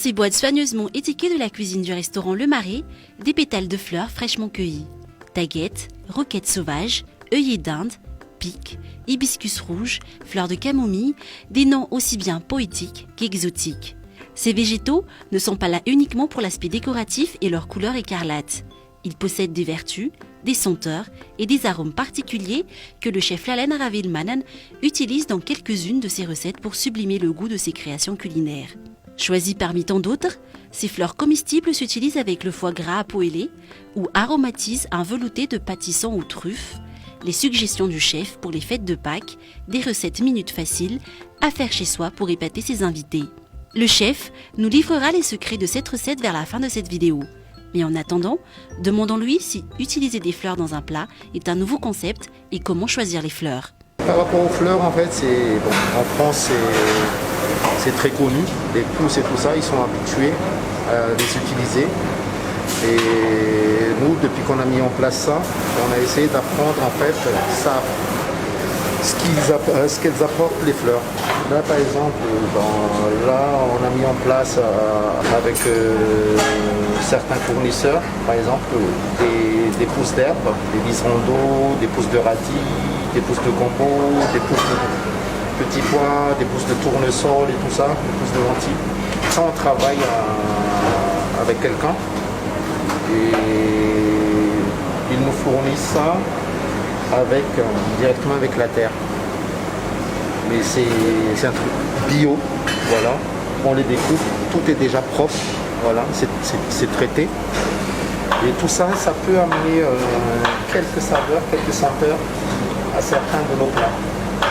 ces boîtes soigneusement étiquetées de la cuisine du restaurant Le Marais, des pétales de fleurs fraîchement cueillis. Taguettes, roquettes sauvages, œillets d'Inde, piques, hibiscus rouge, fleurs de camomille, des noms aussi bien poétiques qu'exotiques. Ces végétaux ne sont pas là uniquement pour l'aspect décoratif et leur couleur écarlate. Ils possèdent des vertus, des senteurs et des arômes particuliers que le chef Lalen Ravilmanen utilise dans quelques-unes de ses recettes pour sublimer le goût de ses créations culinaires. Choisies parmi tant d'autres, ces fleurs comestibles s'utilisent avec le foie gras à poêler ou aromatisent un velouté de pâtisson aux truffes, les suggestions du chef pour les fêtes de Pâques, des recettes minutes faciles à faire chez soi pour épater ses invités. Le chef nous livrera les secrets de cette recette vers la fin de cette vidéo. Mais en attendant, demandons-lui si utiliser des fleurs dans un plat est un nouveau concept et comment choisir les fleurs. Par rapport aux fleurs, en fait, en France, c'est très connu. Les pousses et tout ça, ils sont habitués à les utiliser. Et nous, depuis qu'on a mis en place ça, on a essayé d'apprendre en fait ce qu'elles apportent les fleurs. Là par exemple, on a mis en place avec certains fournisseurs, par exemple des pousses d'herbe, des liserons d'eau, des pousses de radis, des pousses de combo, des pousses de petits pois, des pousses de tournesol et tout ça, des pousses de lentilles. Ça on travaille avec quelqu'un et ils nous fournissent ça directement avec la terre. Mais c'est un truc bio, voilà. On les découpe, tout est déjà propre, voilà, c'est traité. Et tout ça, ça peut amener quelques saveurs, quelques senteurs à certains de nos plats.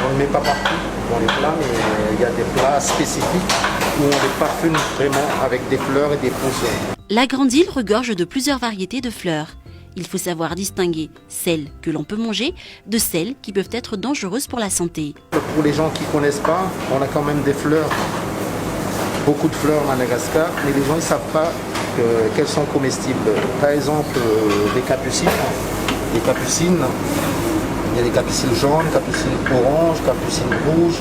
On ne le met pas partout dans les plats, mais il y a des plats spécifiques où on les parfume vraiment avec des fleurs et des pousses. La Grande Île regorge de plusieurs variétés de fleurs. Il faut savoir distinguer celles que l'on peut manger de celles qui peuvent être dangereuses pour la santé. Pour les gens qui ne connaissent pas, on a quand même des fleurs, beaucoup de fleurs à Madagascar, mais les gens ne savent pas qu'elles sont comestibles. Par exemple, les capucines. Les capucines, il y a des capucines jaunes, capucines oranges, capucines rouges.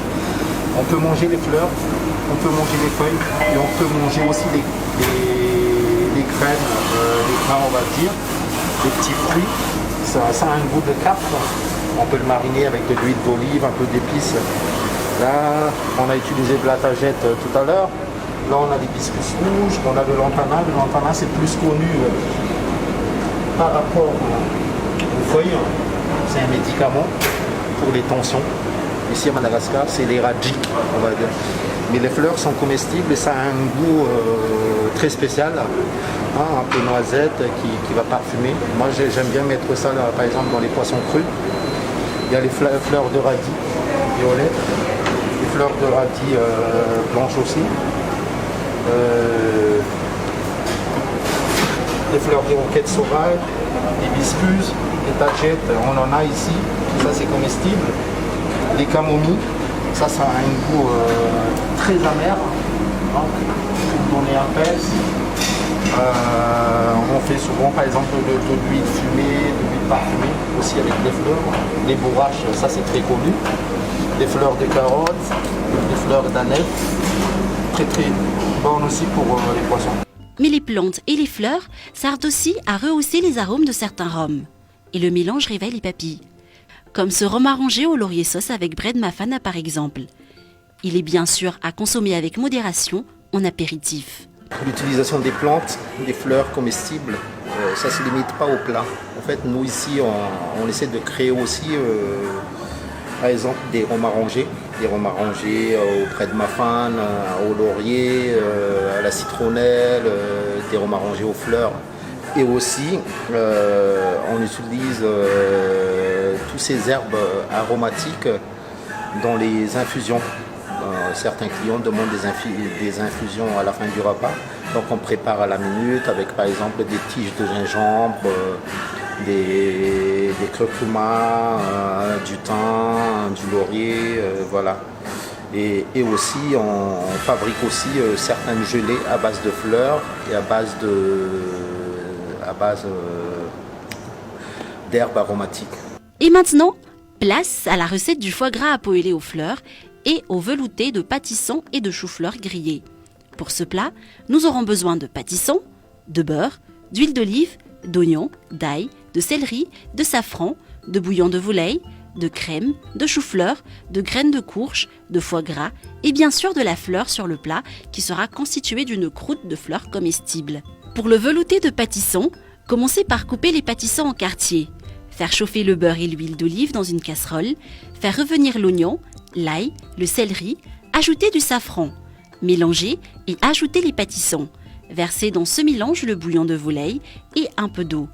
On peut manger les fleurs, on peut manger les feuilles et on peut manger aussi les graines, les grains on va dire. Des petits fruits, ça a un goût de capre. On peut le mariner avec de l'huile d'olive, un peu d'épices. Là, on a utilisé de la tagette tout à l'heure. Là, on a des hibiscus rouges, on a de l'antana. Le lantana, c'est plus connu par rapport aux feuilles. C'est un médicament pour les tensions. Ici à Madagascar, c'est les radis, on va dire. Mais les fleurs sont comestibles et ça a un goût très spécial, un peu noisette qui va parfumer. Moi j'aime bien mettre ça par exemple dans les poissons crus. Il y a les fleurs de radis violettes, les fleurs de radis blanches aussi, les fleurs de roquettes sauvages, les hibiscus, les tagettes, on en a ici, tout ça c'est comestible. Les camomilles, ça a un goût très amer, donc pour donner un pèse. On fait souvent par exemple de l'huile fumée, de l'huile parfumée, aussi avec des fleurs. Les bourraches, ça c'est très connu. Les fleurs de carottes, les fleurs d'aneth, très très bonnes aussi pour les poissons. Mais les plantes et les fleurs servent aussi à rehausser les arômes de certains rhums. Et le mélange réveille les papilles. Comme ce rhum arrangé au laurier sauce avec bread mafana par exemple. Il est bien sûr à consommer avec modération en apéritif. L'utilisation des plantes, des fleurs comestibles, ça ne se limite pas au plat. En fait, nous ici, on essaie de créer aussi, par exemple, des rhums arrangés au bread mafana, au laurier, à la citronnelle, des rhums arrangés aux fleurs. Et aussi, on utilise toutes ces herbes aromatiques dans les infusions. Certains clients demandent des infusions à la fin du repas. Donc on prépare à la minute avec par exemple des tiges de gingembre, des curcuma, du thym, du laurier, voilà. Et aussi on fabrique aussi certaines gelées à base de fleurs et à base d'herbes aromatiques. Et maintenant, place à la recette du foie gras à poêler aux fleurs et au velouté de pâtisson et de chou-fleur grillés. Pour ce plat, nous aurons besoin de pâtisson, de beurre, d'huile d'olive, d'oignons, d'ail, de céleri, de safran, de bouillon de volaille, de crème, de chou-fleur, de graines de courge, de foie gras et bien sûr de la fleur sur le plat qui sera constituée d'une croûte de fleurs comestibles. Pour le velouté de pâtisson, commencez par couper les pâtissons en quartiers. Faire chauffer le beurre et l'huile d'olive dans une casserole, faire revenir l'oignon, l'ail, le céleri, ajouter du safran, mélanger et ajouter les pâtissons. Verser dans ce mélange le bouillon de volaille et un peu d'eau.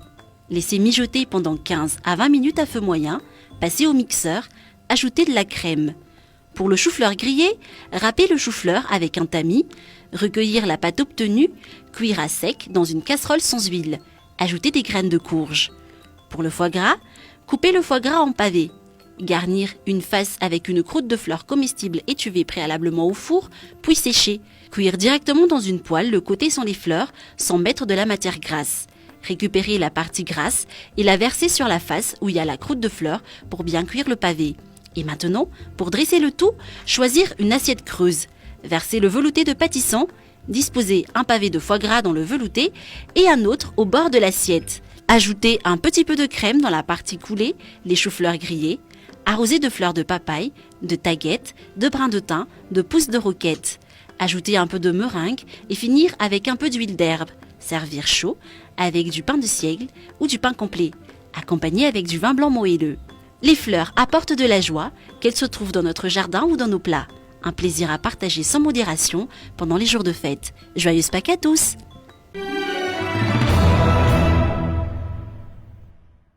Laissez mijoter pendant 15 à 20 minutes à feu moyen, passer au mixeur, ajouter de la crème. Pour le chou-fleur grillé, râpez le chou-fleur avec un tamis, recueillir la pâte obtenue, cuire à sec dans une casserole sans huile, ajouter des graines de courge. Pour le foie gras, coupez le foie gras en pavés. Garnir une face avec une croûte de fleurs comestibles étuvée préalablement au four, puis sécher. Cuire directement dans une poêle le côté sans les fleurs, sans mettre de la matière grasse. Récupérer la partie grasse et la verser sur la face où il y a la croûte de fleurs pour bien cuire le pavé. Et maintenant, pour dresser le tout, choisir une assiette creuse. Verser le velouté de pâtisson, disposer un pavé de foie gras dans le velouté et un autre au bord de l'assiette. Ajouter un petit peu de crème dans la partie coulée, les choux-fleurs grillés. Arroser de fleurs de papaye, de taguettes, de brins de thym, de pousses de roquette. Ajouter un peu de meringue et finir avec un peu d'huile d'herbe. Servir chaud avec du pain de seigle ou du pain complet, accompagné avec du vin blanc moelleux. Les fleurs apportent de la joie, qu'elles se trouvent dans notre jardin ou dans nos plats. Un plaisir à partager sans modération pendant les jours de fête. Joyeuse Pâques à tous!